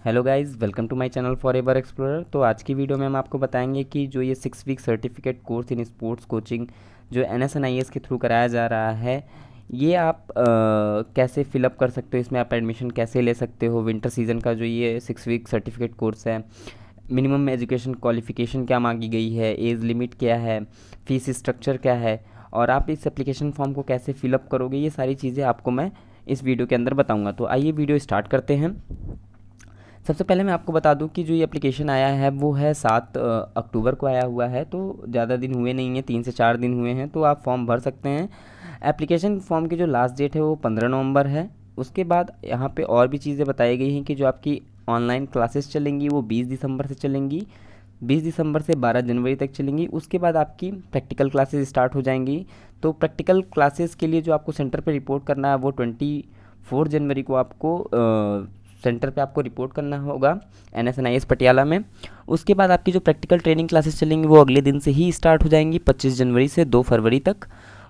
Hello guys, welcome to my channel forever explorer. तो आज की वीडियो में हम आपको बताएंगे कि जो ये 6 week certificate course in sports coaching जो NSNIS के थ्रू कराया जा रहा है, ये आप कैसे फिलअप कर सकते हो, इसमें आप एडमिशन कैसे ले सकते हो। विंटर सीज़न का जो ये 6 वीक सर्टिफिकेट कोर्स है, मिनिमम एजुकेशन क्वालिफ़िकेशन क्या मांगी गई है, एज लिमिट क्या है, फ़ीस स्ट्रक्चर क्या है, और आप इस एप्लीकेशन फॉर्म को कैसे फिलअप करोगे, ये सारी चीज़ें आपको मैं इस वीडियो के अंदर बताऊँगा। तो आइए वीडियो स्टार्ट करते हैं। सबसे पहले मैं आपको बता दूं कि जो ये एप्लीकेशन आया है वो है 7 अक्टूबर को आया हुआ है, तो ज़्यादा दिन हुए नहीं हैं, 3 से 4 दिन हुए हैं, तो आप फॉर्म भर सकते हैं। एप्लीकेशन फॉर्म की जो लास्ट डेट है वो 15 नवंबर है। उसके बाद यहाँ पे और भी चीज़ें बताई गई हैं कि जो आपकी ऑनलाइन क्लासेस चलेंगी वो 20 दिसंबर से चलेंगी, 20 दिसंबर से 12 जनवरी तक चलेंगी। उसके बाद आपकी प्रैक्टिकल क्लासेस स्टार्ट हो जाएंगी। तो प्रैक्टिकल क्लासेस के लिए जो आपको सेंटर पर रिपोर्ट करना है वो 24 जनवरी को आपको सेंटर पे आपको रिपोर्ट करना होगा NSNIS पटियाला में। उसके बाद आपकी जो प्रैक्टिकल ट्रेनिंग क्लासेस चलेंगी वो अगले दिन से ही स्टार्ट हो जाएंगी, 25 जनवरी से 2 फरवरी तक।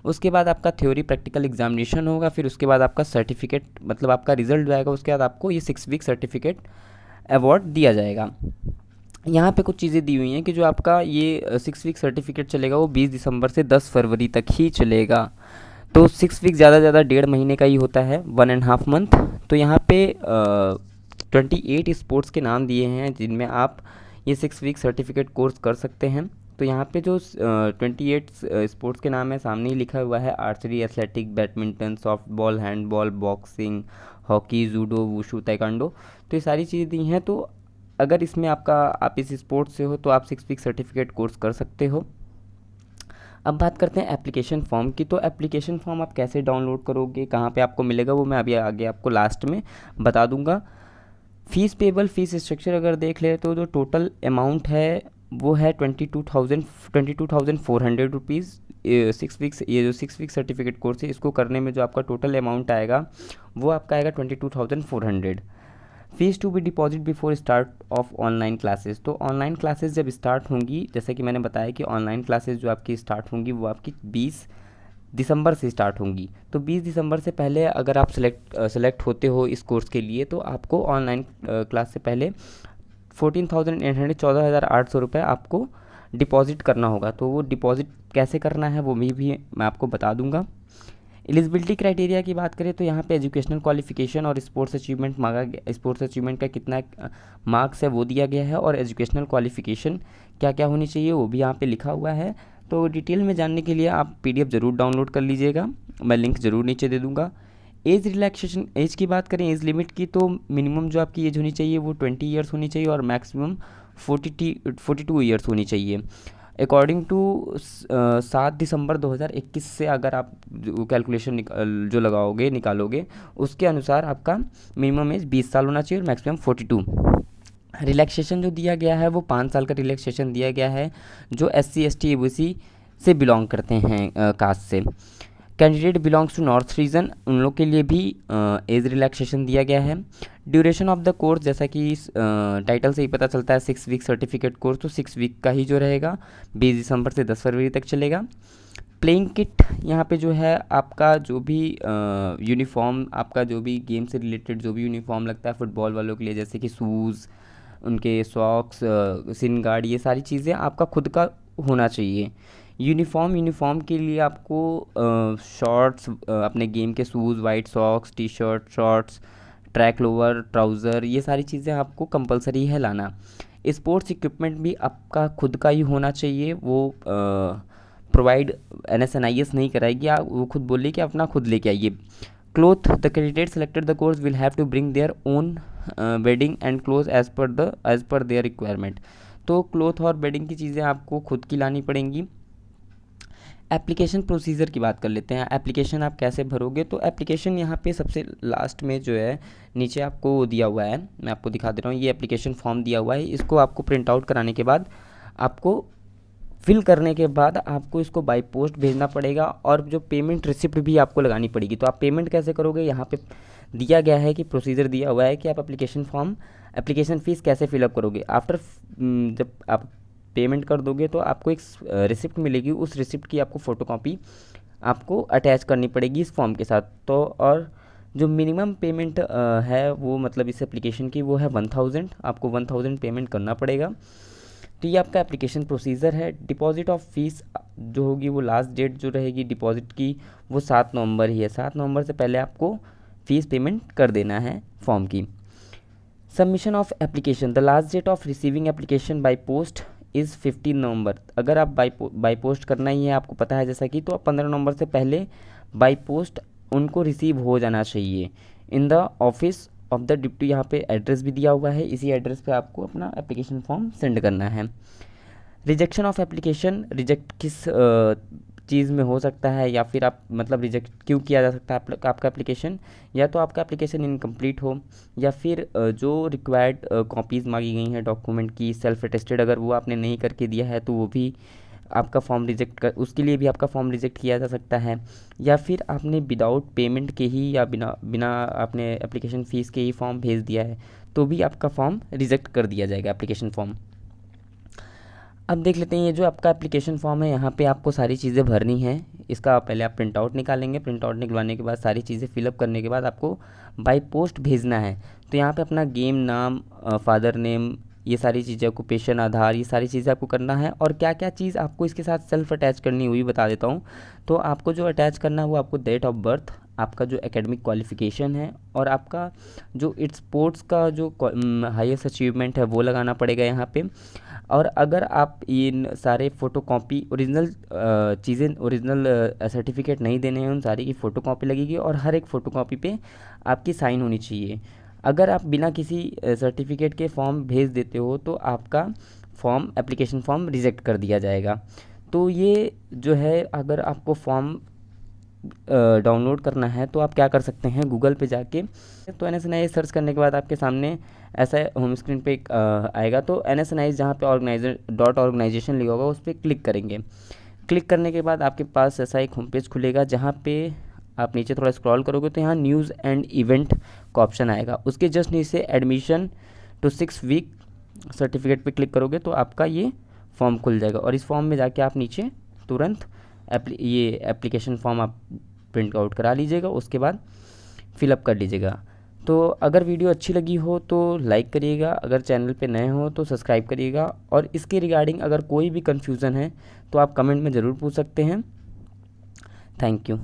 उसके बाद आपका थ्योरी प्रैक्टिकल एग्जामिनेशन होगा, फिर उसके बाद आपका सर्टिफिकेट मतलब आपका रिजल्ट आएगा। उसके बाद आपको ये 6 वीक सर्टिफिकेट अवार्ड दिया जाएगा। यहाँ पे कुछ चीज़ें दी हुई हैं कि जो आपका ये 6 वीक सर्टिफिकेट चलेगा वो 20 दिसंबर से 10 फरवरी तक ही चलेगा। तो 6 वीक ज़्यादा ज़्यादा 1.5 महीने का ही होता है, 1.5 मंथ। तो यहाँ पे 28 स्पोर्ट्स के नाम दिए हैं जिनमें आप ये 6 वीक सर्टिफिकेट कोर्स कर सकते हैं। तो यहाँ पे जो 28 स्पोर्ट्स के नाम है सामने ही लिखा हुआ है: archery, athletic, badminton, soft ball, handball, boxing, hockey, judo, wushu, taekwondo. तो ये सारी चीज़ें दी हैं। तो अगर इसमें आप इस स्पोर्ट्स से हो तो आप 6 वीक सर्टिफिकेट कोर्स कर सकते हो। अब बात करते हैं एप्लीकेशन फॉर्म की। तो एप्लीकेशन फॉर्म आप कैसे डाउनलोड करोगे, कहाँ पे आपको मिलेगा, वो मैं अभी आगे आपको लास्ट में बता दूंगा। फ़ीस पेबल फ़ीस स्ट्रक्चर अगर देख ले तो जो टोटल अमाउंट है वो है 22,400 रुपीज़। 6 वीक्स ये जो 6 वीक सर्टिफिकेट कोर्स है इसको करने में जो आपका टोटल अमाउंट आएगा वो आपका आएगा 22,400। Fees to be deposit before start of online classes. तो ऑनलाइन क्लासेस जब स्टार्ट होंगी, जैसे कि मैंने बताया कि ऑनलाइन क्लासेस जो आपकी स्टार्ट होंगी वो आपकी 20 दिसंबर से स्टार्ट होंगी। तो 20 दिसंबर से पहले अगर आप सेलेक्ट होते हो इस कोर्स के लिए तो आपको ऑनलाइन क्लास से पहले 14,800 14,800 रुपये आपको डिपॉजिट करना होगा। तो वो डिपॉजिट कैसे करना है वो भी मैं आपको बता दूंगा। एलिजिबिलिटी क्राइटेरिया की बात करें तो यहाँ पे एजुकेशनल क्वालिफिकेशन और स्पोर्ट्स अचीवमेंट मांगा गया, स्पोर्ट्स अचीवमेंट का कितना मार्क्स है वो दिया गया है, और एजुकेशनल क्वालिफिकेशन क्या क्या होनी चाहिए वो भी यहाँ पे लिखा हुआ है। तो डिटेल में जानने के लिए आप PDF ज़रूर डाउनलोड कर लीजिएगा, मैं लिंक ज़रूर नीचे दे दूँगा। एज रिलैक्सेशन, एज की बात करें एज लिमिट की, तो मिनिमम जो आपकी एज होनी चाहिए वो 20 ईयर्स होनी चाहिए और मैक्सिमम 42 ईयर्स होनी चाहिए। अकॉर्डिंग टू 7 दिसंबर 2021 से अगर आप कैलकुलेशन जो लगाओगे निकालोगे उसके अनुसार आपका मिनिमम एज 20 साल होना चाहिए और मैक्सिमम 42। रिलैक्सेशन जो दिया गया है वो 5 साल का रिलैक्सेशन दिया गया है जो SC ST OBC से बिलोंग करते हैं कास्ट से। Candidate belongs to north region, उन लोग के लिए भी एज रिलैक्सेशन दिया गया है। ड्यूरेशन ऑफ द कोर्स, जैसा कि इस टाइटल से ही पता चलता है 6 वीक सर्टिफिकेट कोर्स, तो 6 वीक का ही जो रहेगा 20 दिसंबर से 10 फरवरी तक चलेगा। प्लेइंग किट, यहाँ पे जो है आपका जो भी यूनिफॉर्म, आपका जो भी गेम से रिलेटेड जो भी यूनिफॉर्म लगता है फुटबॉल वालों के लिए, जैसे कि शूज़, उनके सॉक्स, सिन गार्ड, ये सारी चीज़ें आपका खुद का होना चाहिए। यूनिफॉर्म के लिए आपको शॉर्ट्स, अपने गेम के shoes, white socks, T shirt, shorts, track lower, trouser, ये सारी चीज़ें आपको कंपलसरी है लाना। स्पोर्ट्स इक्विपमेंट भी आपका खुद का ही होना चाहिए, वो प्रोवाइड NSNIS नहीं कराएगी, आप वो खुद बोलिए कि अपना खुद लेके आइए। Cloth, the candidate selected the course will have to bring their own bedding and cloth as per their requirement. तो क्लोथ और बेडिंग की चीज़ें आपको खुद की लानी पड़ेंगी। एप्लीकेशन प्रोसीजर की बात कर लेते हैं। एप्लीकेशन आप कैसे भरोगे, तो एप्लीकेशन यहाँ पे सबसे लास्ट में जो है नीचे आपको दिया हुआ है, मैं आपको दिखा दे रहा हूँ, ये एप्लीकेशन फॉर्म दिया हुआ है। इसको आपको प्रिंट आउट कराने के बाद आपको फिल करने के बाद आपको इसको बाय पोस्ट भेजना पड़ेगा, और जो पेमेंट रिसिप्ट भी आपको लगानी पड़ेगी। तो आप पेमेंट कैसे करोगे, यहाँ पे दिया गया है कि प्रोसीजर दिया हुआ है कि आप एप्लीकेशन फ़ीस कैसे फिलअप करोगे। आफ्टर जब आप पेमेंट कर दोगे तो आपको एक रिसिप्ट मिलेगी, उस रिसिप्ट की आपको फ़ोटोकॉपी आपको अटैच करनी पड़ेगी इस फॉर्म के साथ। तो और जो मिनिमम पेमेंट है वो मतलब इस एप्लीकेशन की वो है 1000, आपको 1000 पेमेंट करना पड़ेगा। तो ये आपका एप्लीकेशन प्रोसीजर है। डिपॉजिट ऑफ फीस जो होगी वो लास्ट डेट जो रहेगी डिपॉजिट की वो 7 नवंबर ही है। 7 नवंबर से पहले आपको फ़ीस पेमेंट कर देना है फॉर्म की। Submission of application, the last date of receiving application by post is 15 November. अगर आप बाई पोस्ट करना ही है, आपको पता है जैसा कि, तो आप 15 नवंबर से पहले बाई पोस्ट उनको रिसीव हो जाना चाहिए in the office of the deputy. यहाँ पे एड्रेस भी दिया हुआ है, इसी एड्रेस पे आपको अपना एप्लीकेशन फॉर्म सेंड करना है। रिजेक्शन ऑफ एप्लीकेशन, रिजेक्ट किस चीज़ में हो सकता है या फिर आप मतलब रिजेक्ट क्यों किया जा सकता है आपका एप्लीकेशन, या तो आपका एप्लीकेशन इनकम्प्लीट हो या फिर जो रिक्वायर्ड कॉपीज़ मांगी गई हैं डॉक्यूमेंट की सेल्फ अटेस्टेड अगर वो आपने नहीं करके दिया है तो वो भी आपका फॉर्म रिजेक्ट कर, उसके लिए भी आपका फॉर्म रिजेक्ट किया जा सकता है। या फिर आपने विदाउट पेमेंट के ही या बिना आपने एप्लीकेशन फ़ीस के ही फॉर्म भेज दिया है तो भी आपका फॉर्म रिजेक्ट कर दिया जाएगा एप्लीकेशन फॉर्म। अब देख लेते हैं ये जो आपका एप्लीकेशन फॉर्म है, यहाँ पे आपको सारी चीज़ें भरनी है। इसका पहले आप प्रिंट आउट निकालेंगे, प्रिंट आउट निकलवाने के बाद सारी चीज़ें फिलअप करने के बाद आपको बाय पोस्ट भेजना है। तो यहाँ पे अपना गेम नाम, फादर नेम, ये सारी चीज़ें, ऑक्यूपेशन, आधार, ये सारी चीज़ें आपको करना है। और क्या क्या चीज़ आपको इसके साथ सेल्फ अटैच करनी हुई बता देता हूँ। तो आपको जो अटैच करना है वो आपको डेट ऑफ बर्थ, आपका जो एकेडमिक क्वालिफ़िकेशन है और आपका जो स्पोर्ट्स का जो हाईएस्ट अचीवमेंट है वो लगाना पड़ेगा यहाँ पे। और अगर आप इन सारे फ़ोटोकॉपी ओरिजिनल चीज़ें, ओरिजिनल सर्टिफिकेट नहीं देने हैं, उन सारी की फ़ोटोकॉपी लगेगी और हर एक फ़ोटोकॉपी पे आपकी साइन होनी चाहिए। अगर आप बिना किसी सर्टिफिकेट के फॉर्म भेज देते हो तो आपका फॉर्म, एप्लीकेशन फॉर्म रिजेक्ट कर दिया जाएगा। तो ये जो है, अगर आपको फॉर्म डाउनलोड करना है तो आप क्या कर सकते हैं, गूगल पे जाके तो NSNIS सर्च करने के बाद आपके सामने ऐसा होम स्क्रीन पे आएगा। तो NSNIS जहाँ पे ऑर्गेनाइजेशन लिखा होगा उस पर क्लिक करेंगे। क्लिक करने के बाद आपके पास ऐसा एक होम पेज खुलेगा जहाँ पे आप नीचे थोड़ा स्क्रॉल करोगे तो यहाँ न्यूज़ एंड इवेंट का ऑप्शन आएगा। उसके जस्ट नीचे एडमिशन टू 6 वीक सर्टिफिकेट पे क्लिक करोगे तो आपका ये फॉर्म खुल जाएगा। और इस फॉर्म में जाके आप नीचे तुरंत ये एप्लीकेशन फॉर्म आप प्रिंट आउट करा लीजिएगा, उसके बाद फिलअप कर लीजिएगा। तो अगर वीडियो अच्छी लगी हो तो लाइक करिएगा, अगर चैनल पे नए हो तो सब्सक्राइब करिएगा। और इसके रिगार्डिंग अगर कोई भी कन्फ्यूज़न है तो आप कमेंट में ज़रूर पूछ सकते हैं। Thank you.